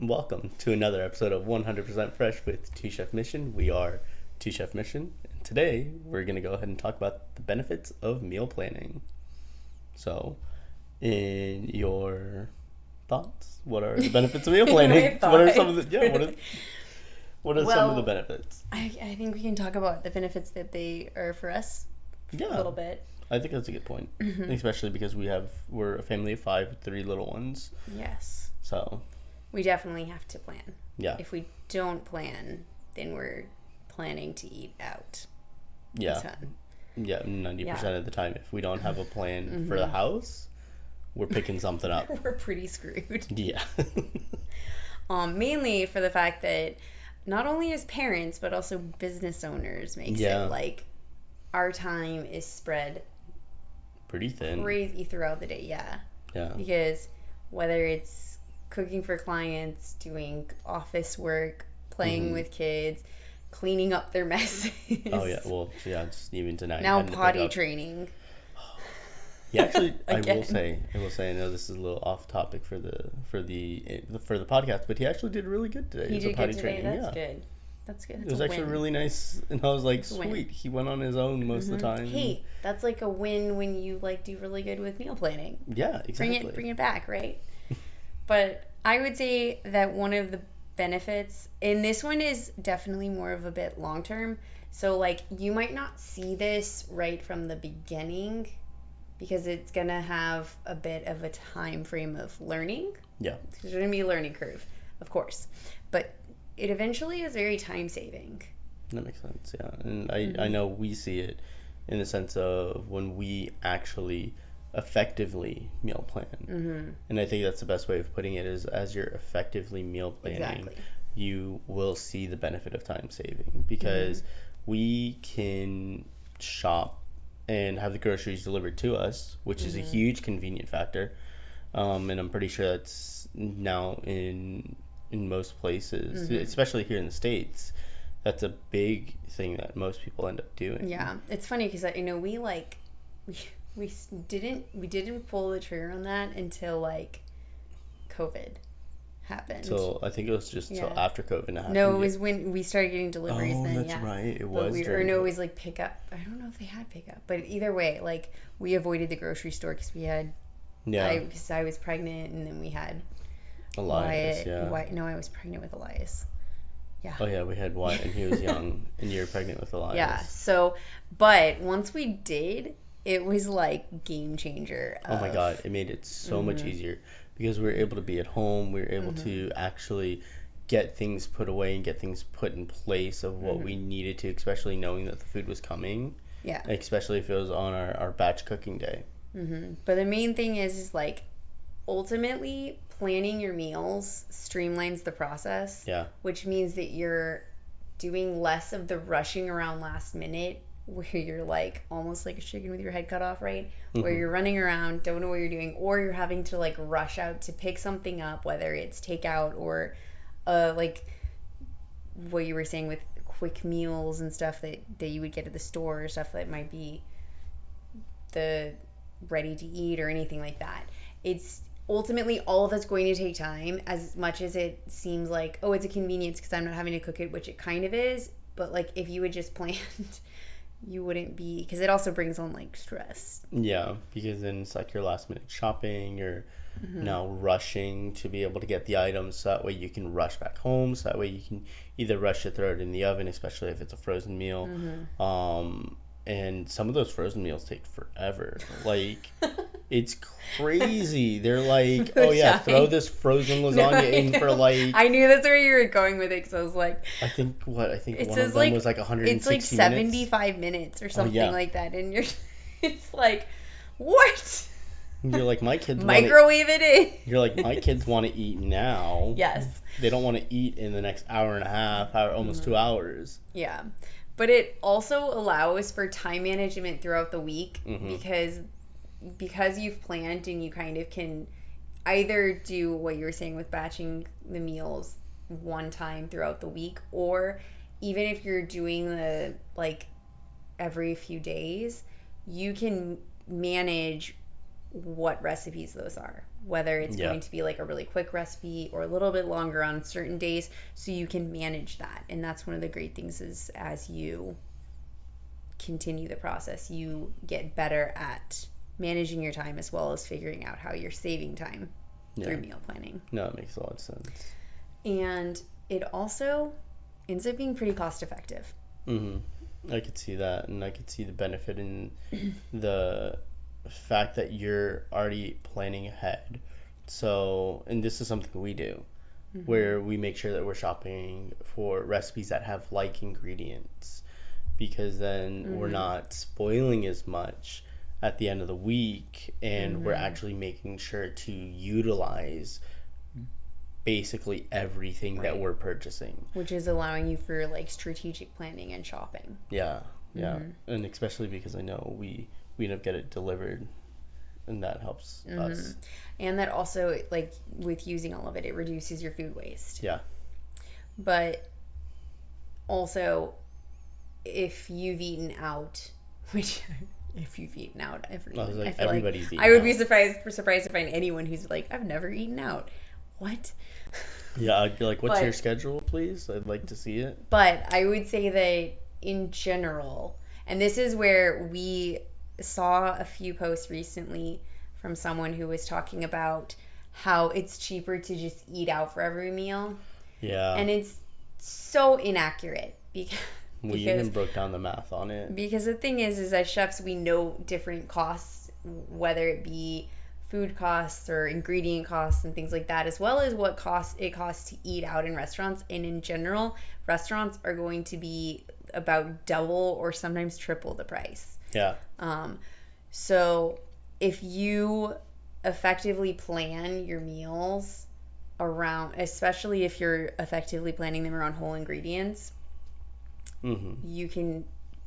Welcome to another episode of 100% Fresh with Two Chef Mission. We are Two Chef Mission, and today we're going to go ahead and talk about the benefits of meal planning. So, in your thoughts, what are the benefits of meal planning? What are some of the what are some of the Well, benefits? I think we can talk about the benefits that they are for us a Yeah, little bit. I think that's a good point, Hmm. especially because we're a family of five, three little ones. Yes. So, We definitely have to plan. yeah, If we don't plan, then we're planning to eat out a yeah, ton. yeah, Yeah. 90% of the time, if we don't have a plan for the Hmm. house, we're picking something up. We're pretty screwed. Yeah. Mainly for the fact that not only as parents, but also business owners makes it Yeah. like our time is spread Pretty thin. crazy throughout the day. Yeah. Yeah. Because whether it's cooking for clients, doing office work, playing Hmm. with kids, cleaning up their messes, Oh yeah. Well, yeah. Just even tonight, now having to pick potty up. training Yeah, actually, again. I will say, I know this is a little off topic for the podcast, but he actually did really good today He with the did good potty today. training. That's Yeah, good. That's good. it That's a was actually win. really nice, and I was like, That's a win. sweet. He went on his own most of the time. Hey, that's like a win when you like do really good with meal planning. Yeah, Bring exactly. it back, right? But I would say that one of the benefits, and this one is definitely more of a bit long term. So, like, you might not see this right from the beginning because it's going to have a bit of a time frame of learning. Yeah, There's going to be a learning curve, of course. But it eventually is very time saving. that makes sense. Yeah, and I Hmm. know we see it in the sense of when we actually effectively meal plan. Hmm. And I think that's the best way of putting it is as you're effectively meal planning, Exactly. you will see the benefit of time saving because Hmm. we can shop and have the groceries delivered to us, which is a Hmm. huge convenient factor. And I'm pretty sure that's now in most places, Hmm. especially here in the States. That's a big thing that most people end up doing. Yeah, it's funny because I know we we didn't pull the trigger on that until like COVID happened. So I think it was just till Yeah. after COVID No, happened. it Yeah. was when we started getting deliveries Oh, then, that's yeah. right. It But was or during no, it COVID. was like pickup. I don't know if they had pickup, but either way, like we avoided the grocery store because Yeah, I was pregnant and then we had Elias, Wyatt. yeah. No, I was pregnant with Elias. Yeah. Oh yeah, we had Wyatt and he was young, and you were pregnant with Yeah. Elias. So, but once we did, it was like game changer Oh my of. God, it made it so much Mhm. easier because we were able to be at home. We were able Mhm. to actually get things put away and get things put in place of what we Mhm. needed to, especially knowing that the food was coming, Yeah. especially if it was on our batch cooking day. But the main thing is like ultimately planning your meals streamlines the process, Yeah. which means that you're doing less of the rushing around last minute where you're like almost like a chicken with your head cut off, right? Where Hmm. you're running around, don't know what you're doing, or you're having to like rush out to pick something up, whether it's takeout or like what you were saying with quick meals and stuff that you would get at the store or stuff that might be the ready to eat or anything like that. It's ultimately all of that's going to take time as much as it seems like, oh, it's a convenience because I'm not having to cook it, which it kind of is. But like if you had just planned, you wouldn't be, because it also brings on like stress. Yeah, because then it's like your last minute shopping. You're Hmm. now rushing to be able to get the items so that way you can rush back home. So that way you can either rush to throw it in the oven, especially if it's a frozen meal. Hmm. Um, and some of those frozen meals take forever. Like, it's crazy. They're like, oh Which yeah, throw I this frozen no, lasagna in for like, I knew that's where you were going with it because I was like, I think it one of says them like was like it's like 160 minutes. 75 minutes or Oh something yeah. like that, and you're it's like what? You're like, Microwave it in. you're like, my kids want to eat now. Yes. They don't want to eat in the next hour and a half, almost Hmm. 2 hours. Yeah. But it also allows for time management throughout the week Hmm. because you've planned and you kind of can either do what you were saying with batching the meals one time throughout the week, or even if you're doing the like every few days, you can manage what recipes those are. whether it's Yeah. going to be like a really quick recipe or a little bit longer on certain days, so you can manage that. And that's one of the great things is as you continue the process, you get better at managing your time as well as figuring out how you're saving time through Yeah. meal planning. No, it makes a lot of sense. And it also ends up being pretty cost effective. I could see that, and I could see the benefit in the fact that you're already planning ahead. So, and this is something we do, Mm-hmm. where we make sure that we're shopping for recipes that have like ingredients, because then we're Mm-hmm. not spoiling as much at the end of the week, and we're Mm-hmm. actually making sure to utilize basically everything that Right. we're purchasing. Which is allowing you for like strategic planning and shopping. Yeah, yeah. Mm-hmm. And especially because I know we end up get it delivered, and that helps Mm-hmm. us. And that also, like with using all of it, it reduces your food waste. Yeah. But also, if you've eaten out, which if you've eaten out, I was everyone, I like, feel like everybody's I eating would be out. surprised to find anyone who's like, I've never eaten out. What? Yeah, I'd be like, what's your But schedule, please? I'd like to see it. but I would say that in general, and this is where we saw a few posts recently from someone who was talking about how it's cheaper to just eat out for every meal, Yeah. and it's so inaccurate because We because even broke down the math on it. Because the thing is as chefs, we know different costs, whether it be food costs or ingredient costs and things like that, as well as what it costs to eat out in restaurants. And in general, restaurants are going to be about double or sometimes triple the price. Yeah. Um, so if you effectively plan your meals around, especially if you're effectively planning them around whole ingredients, hmm you can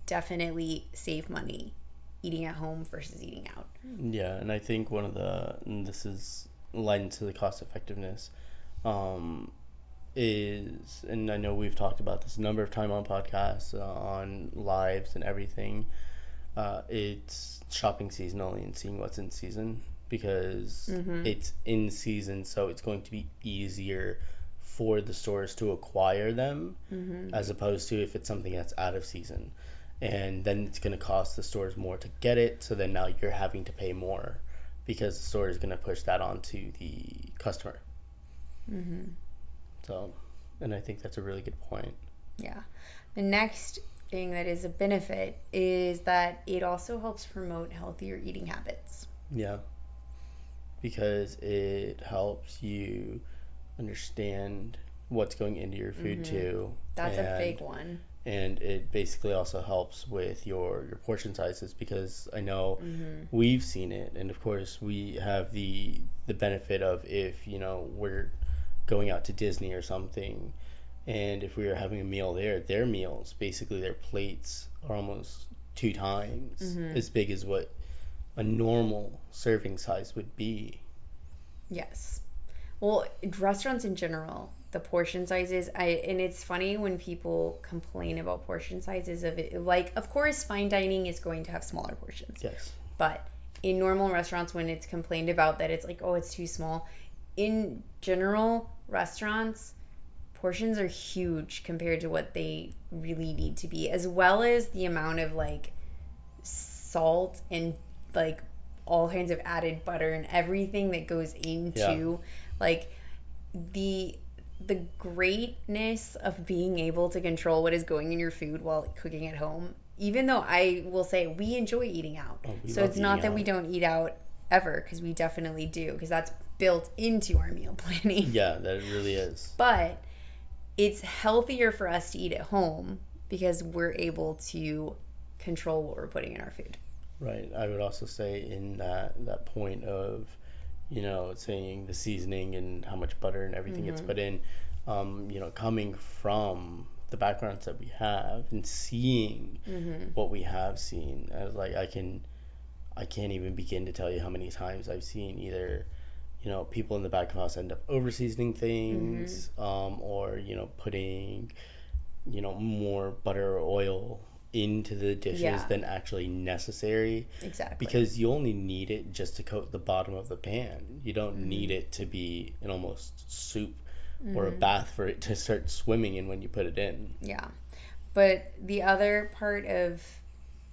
definitely save money eating at home versus eating out. Yeah, and I think one of the, and this is led to the cost effectiveness, um, is, and I know we've talked about this a number of times on podcasts, on lives and everything. It's shopping seasonally and seeing what's in season, because Mm-hmm. it's in season, so it's going to be easier for the stores to acquire them, Mm-hmm. as opposed to if it's something that's out of season. And then it's going to cost the stores more to get it, so then now you're having to pay more because the store is going to push that onto the customer. Mm-hmm. So, and I think that's a really good point. Yeah. The next thing that is a benefit is that it also helps promote healthier eating habits. Yeah, because it helps you understand what's going into your food Mm-hmm. too, That's a big and one. it basically also helps with your portion sizes, because I know Mm-hmm. we've seen it, and of course we have the benefit of, if we're going out to Disney or something, and if we were having a meal there, their meals, basically their plates are almost two times Mm-hmm. as big as what a normal serving size would be. Yes. Well, restaurants in general, the portion sizes, and it's funny when people complain about portion sizes of it. Like, of course, fine dining is going to have smaller portions, Yes. but in normal restaurants, when it's complained about that it's like, oh, it's too small, in general, restaurants, portions are huge compared to what they really need to be, as well as the amount of like salt and like all kinds of added butter and everything that goes Yeah. into like the the greatness of being able to control what is going in your food while cooking at home. Even though I will say we enjoy eating out. Oh, we So love it's eating not that we out. don't eat out ever, because we definitely do, because that's built into our meal planning. Yeah, that really is. But it's healthier for us to eat at home because we're able to control what we're putting in our food. Right. I would also say in that point of, saying the seasoning and how much butter and everything gets Mm-hmm. put in, coming from the backgrounds that we have and seeing Mm-hmm. what we have seen, as like I can't even begin to tell you how many times I've seen either, people in the back of house end up over seasoning Mm-hmm. things, or putting, more butter or oil into the dishes Yeah, than actually necessary, exactly. because you only need it just to coat the bottom of the pan. You don't need Mhm. it to be an almost soup or a Mhm. bath for it to start swimming in when you put it in. Yeah. But the other part of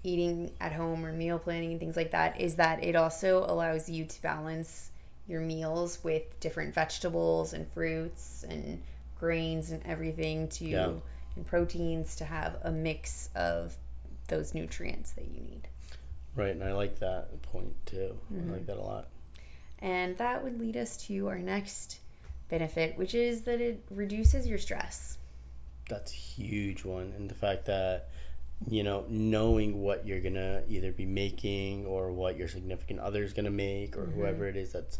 eating at home or meal planning and things like that is that it also allows you to balance your meals with different vegetables and fruits and grains and everything Yeah, to and proteins to have a mix of those nutrients that you need. right. And I like that point too. I Hmm. like that a lot. And that would lead us to our next benefit, which is that it reduces your stress. That's a huge one. And the fact that, knowing what you're gonna either be making or what your significant other is gonna make or Hmm. whoever it is that's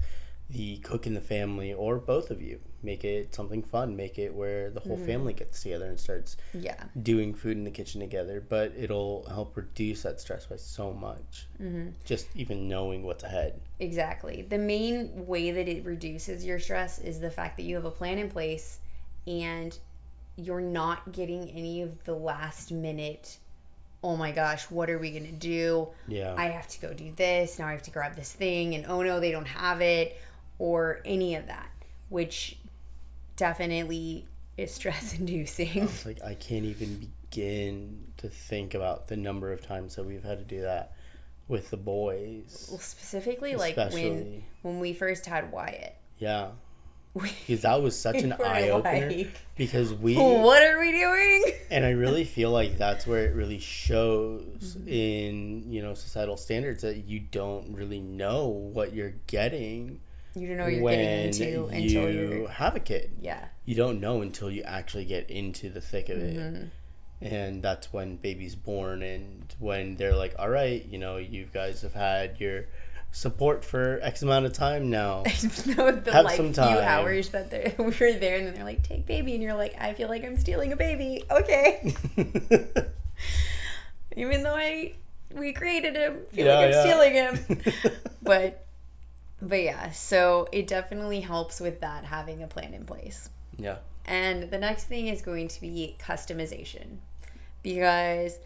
the cook in the family or both of you, make it something fun. Make it where the whole Hmm. family gets together and starts Yeah. doing food in the kitchen together. But it'll help reduce that stress by so much. Hmm. Just even knowing what's ahead. Exactly. The main way that it reduces your stress is the fact that you have a plan in place and you're not getting any of the last minute, oh my gosh, what are we going to do? Yeah. I have to go do this. Now I have to grab this thing, and oh no, they don't have it, or any of that, which definitely is stress I inducing. was like, I can't even begin to think about the number of times that we've had to do that with the boys, Specifically, like especially. when we first had Wyatt, Yeah, we, because that was such we an were eye opener. like, Because what are we doing? and I really feel like that's where it really shows Mhm. in, societal standards that you don't really know what you're getting You don't know what you're getting when into until you're, you have a kid. yeah. You don't know until you actually get into the thick of it. Hmm. And that's when baby's born, and when they're like, all right, you guys have had your support for X amount of time now. No, the Have like some few time. hours that we were there, and then they're like, take baby, and you're like, I feel like I'm stealing a baby. Okay. Even though we created him, I feel like I'm Yeah, stealing him. yeah. But but yeah, so it definitely helps with that having a plan in place. Yeah, And the next thing is going to be customization because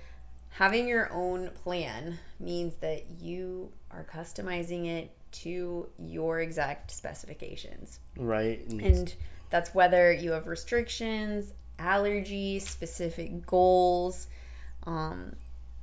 having your own plan means that you are customizing it to your exact specifications. right. And And that's whether you have restrictions, allergies, specific goals, um,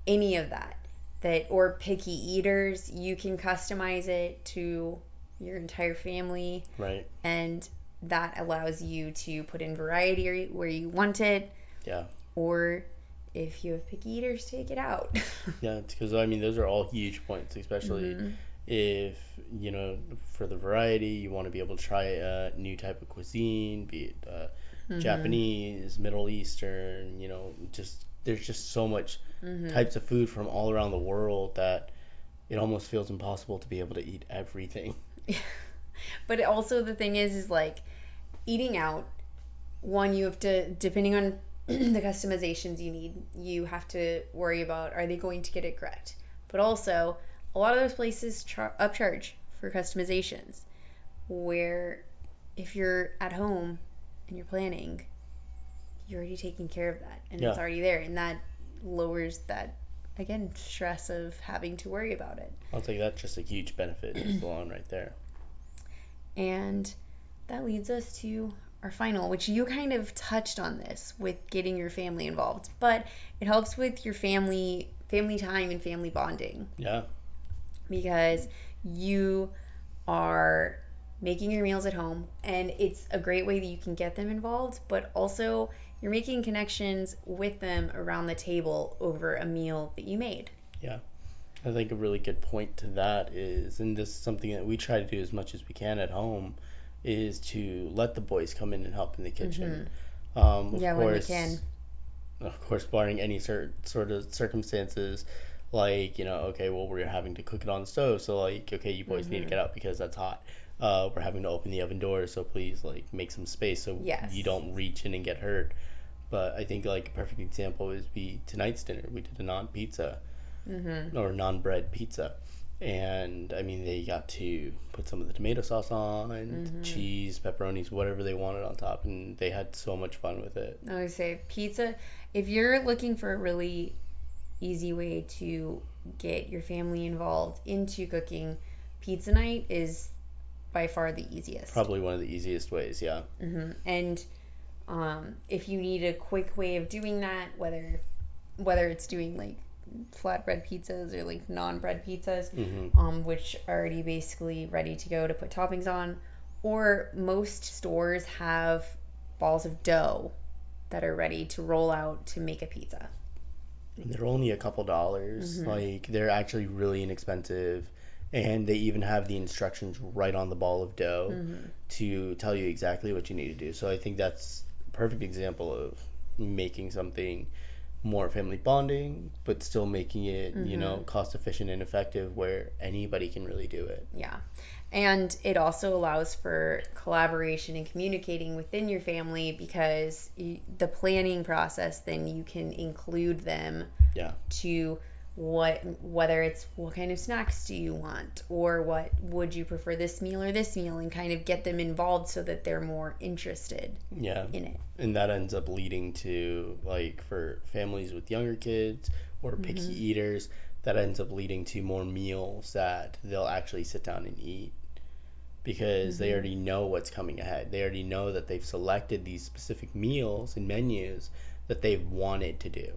any of that. That or picky eaters, you can customize it to your entire family, right. and that allows you to put in variety where you want it, Yeah. or if you have picky eaters, take it out. Yeah, because I mean those are all huge points, especially Hmm. if for the variety you want to be able to try a new type of cuisine, be it Hmm. Japanese, Middle Eastern, just there's just so much Hmm. types of food from all around the world that it almost feels impossible to be able to eat everything. But also the thing is like eating out. One, you have to, depending on the customizations you need, you have to worry about are they going to get it correct. But also, a lot of those places upcharge for customizations. Where if you're at home and you're planning, you're already taking care of that and it's Yeah, already there, and that lowers that again stress of having to worry about it. I'll take that. Just a huge benefit alone right there. And that leads us to our final, which you kind of touched on this with getting your family involved, but it helps with your family time and family bonding Yeah, because you are making your meals at home and it's a great way that you can get them involved, but also you're making connections with them around the table over a meal that you made. yeah. I think a really good point to that is, and this is something that we try to do as much as we can at home, is to let the boys come in and help in the kitchen. Hmm. Um, of Yeah, when we course, can. of course, barring any sort of circumstances, like okay, well, we're having to cook it on the stove, so like, okay, you boys need to Hmm. get out because that's hot. We're having to open the oven door, so please like make some space so you Yes. don't reach in and get hurt. But I think like a perfect example would be tonight's dinner. We did a non pizza Hmm. or non bread pizza. And I mean, they got to put some of the tomato sauce on, Hmm. cheese, pepperonis, whatever they wanted on top, and they had so much fun with it. I would say pizza. If you're looking for a really easy way to get your family involved into cooking, pizza night is by far the easiest. Probably one of the easiest ways, yeah. And if you need a quick way of doing that, whether it's doing like flatbread pizzas or like non-bread pizzas, which are already basically ready to go to put toppings on, or most stores have balls of dough that are ready to roll out to make a pizza. And they're only a couple dollars. Like, they're actually really inexpensive. And they even have the instructions right on the ball of dough to tell you exactly what you need to do. So I think that's a perfect example of making something more family bonding, but still making it, cost efficient and effective where anybody can really do it. Yeah. And it also allows for collaboration and communicating within your family because the planning process, then you can include them to whether it's what kind of snacks do you want, or what would you prefer, this meal or this meal, and kind of get them involved so that they're more interested in it. And that ends up leading to, like, for families with younger kids or picky eaters, that ends up leading to more meals that they'll actually sit down and eat because they already know what's coming ahead. They already know that they've selected these specific meals and menus that they've wanted to do.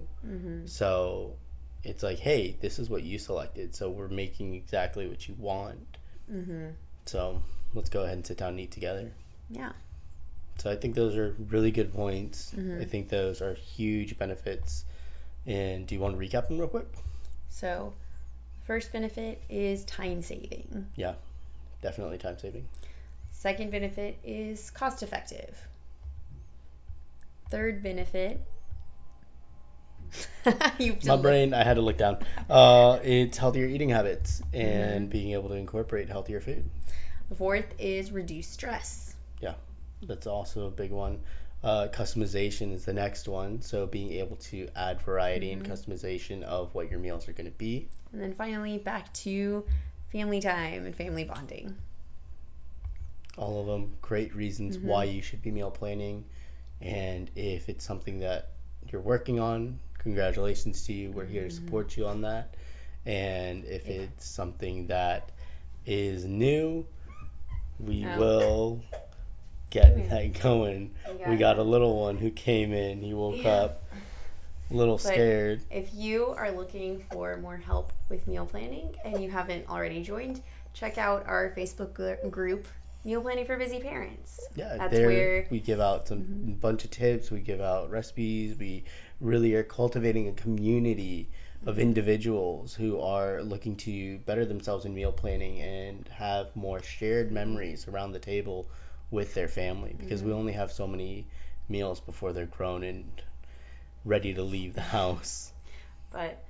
So it's like, hey, this is what you selected, so we're making exactly what you want. So let's go ahead and sit down and eat together. Yeah. So I think those are really good points. I think those are huge benefits. And do you want to recap them real quick? So first benefit is time saving. Yeah, definitely time saving. Second benefit is cost effective. Third benefit My brain, I had to look down. It's healthier eating habits and being able to incorporate healthier food. The fourth is reduce stress. Yeah, that's also a big one. Customization is the next one. So being able to add variety and customization of what your meals are going to be. And then finally, back to family time and family bonding. All of them great reasons why you should be meal planning. And if it's something that you're working on, congratulations to you. We're here to support you on that. And if it's something that is new, we will get that going. We got a little one who came in. He woke up a little scared. If you are looking for more help with meal planning and you haven't already joined, check out our Facebook group, Meal Planning for Busy Parents. Yeah, that's where we give out some bunch of tips. We give out recipes. We really are cultivating a community of individuals who are looking to better themselves in meal planning and have more shared memories around the table with their family, because we only have so many meals before they're grown and ready to leave the house. But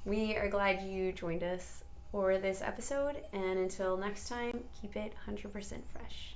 we are glad you joined us for this episode, and until next time, keep it 100% fresh.